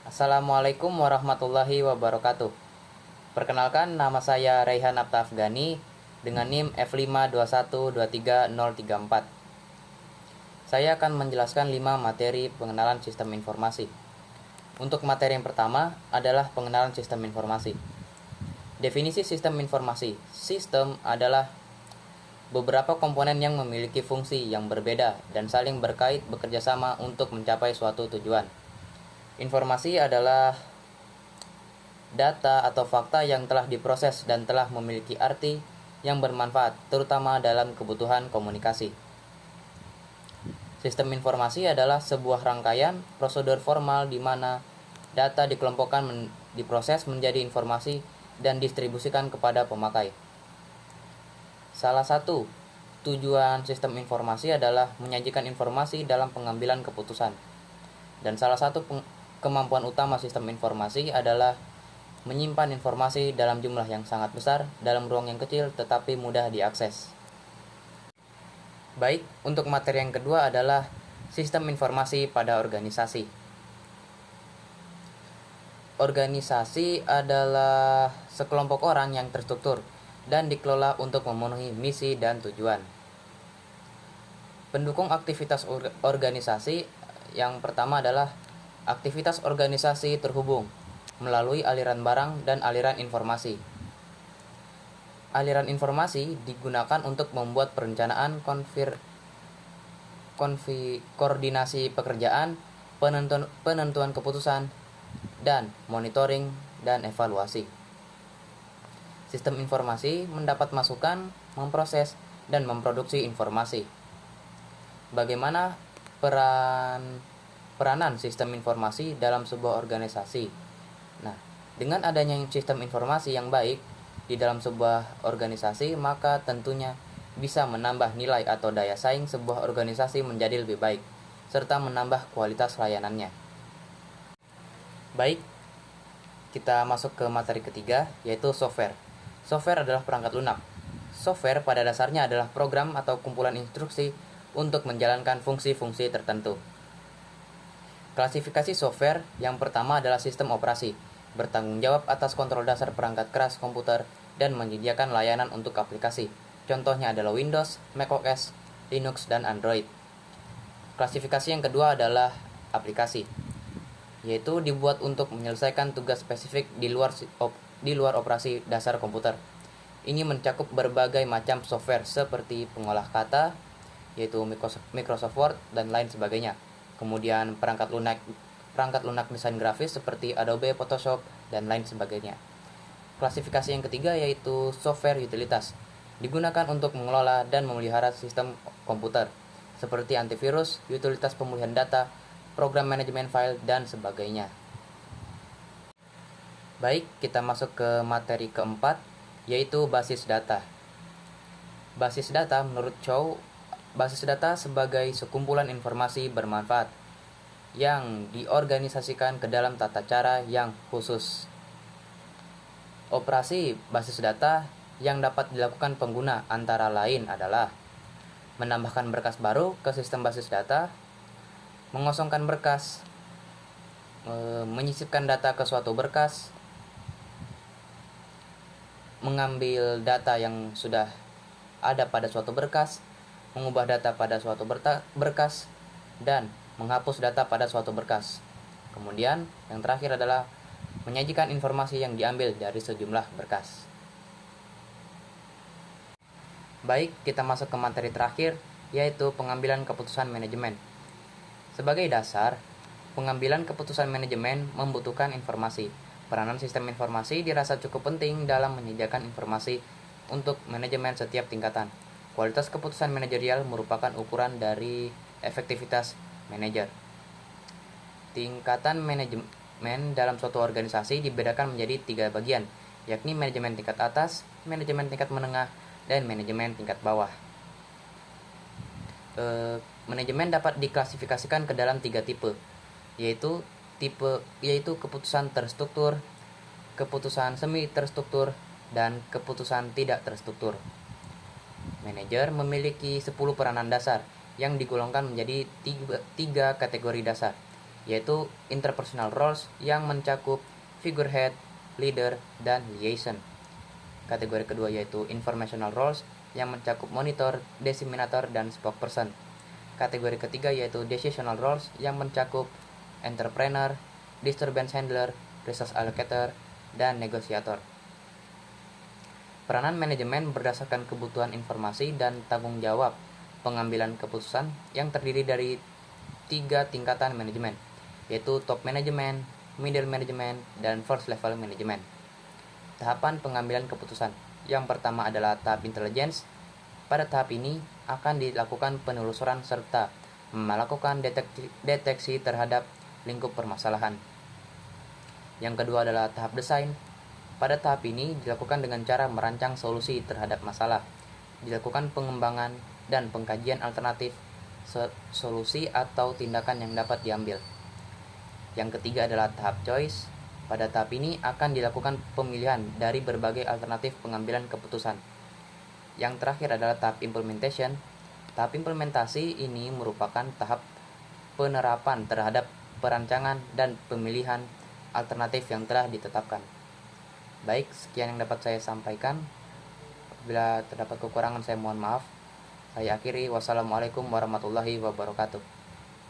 Assalamualaikum warahmatullahi wabarakatuh. Perkenalkan, nama saya Raihan Apta Afgani dengan NIM F521230034. Saya akan menjelaskan 5 materi pengenalan sistem informasi. Untuk materi yang pertama adalah pengenalan sistem informasi. Definisi sistem informasi. Sistem adalah beberapa komponen yang memiliki fungsi yang berbeda dan saling berkait bekerja sama untuk mencapai suatu tujuan. Informasi adalah data atau fakta yang telah diproses dan telah memiliki arti yang bermanfaat, terutama dalam kebutuhan komunikasi. Sistem informasi adalah sebuah rangkaian prosedur formal di mana data dikelompokkan, diproses menjadi informasi dan distribusikan kepada pemakai. Salah satu tujuan sistem informasi adalah menyajikan informasi dalam pengambilan keputusan. Dan salah satu kemampuan utama sistem informasi adalah menyimpan informasi dalam jumlah yang sangat besar dalam ruang yang kecil tetapi mudah diakses. Baik, untuk materi yang kedua adalah sistem informasi pada organisasi. Organisasi adalah sekelompok orang yang terstruktur dan dikelola untuk memenuhi misi dan tujuan. Pendukung aktivitas organisasi yang pertama adalah aktivitas organisasi terhubung melalui aliran barang dan aliran informasi. Aliran informasi digunakan untuk membuat perencanaan, koordinasi pekerjaan, penentuan keputusan, dan monitoring dan evaluasi. Sistem informasi mendapat masukan, memproses, dan memproduksi informasi. Bagaimana peranan sistem informasi dalam sebuah organisasi? Nah, dengan adanya sistem informasi yang baik di dalam sebuah organisasi, maka tentunya bisa menambah nilai atau daya saing sebuah organisasi menjadi lebih baik, serta menambah kualitas layanannya. Baik, kita masuk ke materi ketiga, yaitu software. Software adalah perangkat lunak. Software pada dasarnya adalah program atau kumpulan instruksi untuk menjalankan fungsi-fungsi tertentu. Klasifikasi software yang pertama adalah sistem operasi, bertanggung jawab atas kontrol dasar perangkat keras komputer dan menyediakan layanan untuk aplikasi. Contohnya adalah Windows, macOS, Linux, dan Android. Klasifikasi yang kedua adalah aplikasi, yaitu dibuat untuk menyelesaikan tugas spesifik di luar operasi dasar komputer. Ini mencakup berbagai macam software seperti pengolah kata, yaitu Microsoft Word dan lain sebagainya. Kemudian perangkat lunak desain grafis seperti Adobe Photoshop dan lain sebagainya. Klasifikasi yang ketiga yaitu software utilitas, digunakan untuk mengelola dan memelihara sistem komputer seperti antivirus, utilitas pemulihan data, program manajemen file, dan sebagainya. Baik, kita masuk ke materi keempat, yaitu basis data. Basis data menurut Chow, basis data sebagai sekumpulan informasi bermanfaat yang diorganisasikan ke dalam tata cara yang khusus. Operasi basis data yang dapat dilakukan pengguna antara lain adalah menambahkan berkas baru ke sistem basis data, mengosongkan berkas, menyisipkan data ke suatu berkas, mengambil data yang sudah ada pada suatu berkas, mengubah data pada suatu berkas, dan menghapus data pada suatu berkas. Kemudian yang terakhir adalah menyajikan informasi yang diambil dari sejumlah berkas. Baik, kita masuk ke materi terakhir, yaitu pengambilan keputusan manajemen. Sebagai dasar, pengambilan keputusan manajemen membutuhkan informasi. Peranan sistem informasi dirasa cukup penting dalam menyediakan informasi untuk manajemen setiap tingkatan. Kualitas keputusan manajerial merupakan ukuran dari efektivitas manajer. Tingkatan manajemen dalam suatu organisasi dibedakan menjadi 3 bagian, yakni manajemen tingkat atas, manajemen tingkat menengah, dan manajemen tingkat bawah. Manajemen dapat diklasifikasikan ke dalam 3 tipe, yaitu keputusan terstruktur, keputusan semi terstruktur, dan keputusan tidak terstruktur. Manajer memiliki 10 peranan dasar yang digolongkan menjadi 3 kategori dasar, yaitu interpersonal roles yang mencakup figurehead, leader, dan liaison. Kategori kedua yaitu informational roles yang mencakup monitor, disseminator, dan spokesperson. Kategori ketiga yaitu decisional roles yang mencakup entrepreneur, disturbance handler, resource allocator, dan negosiator. Peranan manajemen berdasarkan kebutuhan informasi dan tanggung jawab pengambilan keputusan yang terdiri dari 3 tingkatan manajemen, yaitu top management, middle management, dan first level management. Tahapan pengambilan keputusan. Yang pertama adalah tahap intelligence. Pada tahap ini akan dilakukan penelusuran serta melakukan deteksi terhadap lingkup permasalahan. Yang kedua adalah tahap desain. Pada tahap ini dilakukan dengan cara merancang solusi terhadap masalah. Dilakukan pengembangan dan pengkajian alternatif solusi atau tindakan yang dapat diambil. Yang ketiga adalah tahap choice. Pada tahap ini akan dilakukan pemilihan dari berbagai alternatif pengambilan keputusan. Yang terakhir adalah tahap implementation. Tahap implementasi ini merupakan tahap penerapan terhadap perancangan dan pemilihan alternatif yang telah ditetapkan. Baik, sekian yang dapat saya sampaikan. Bila terdapat kekurangan saya mohon maaf. Saya akhiri. Wassalamualaikum warahmatullahi wabarakatuh.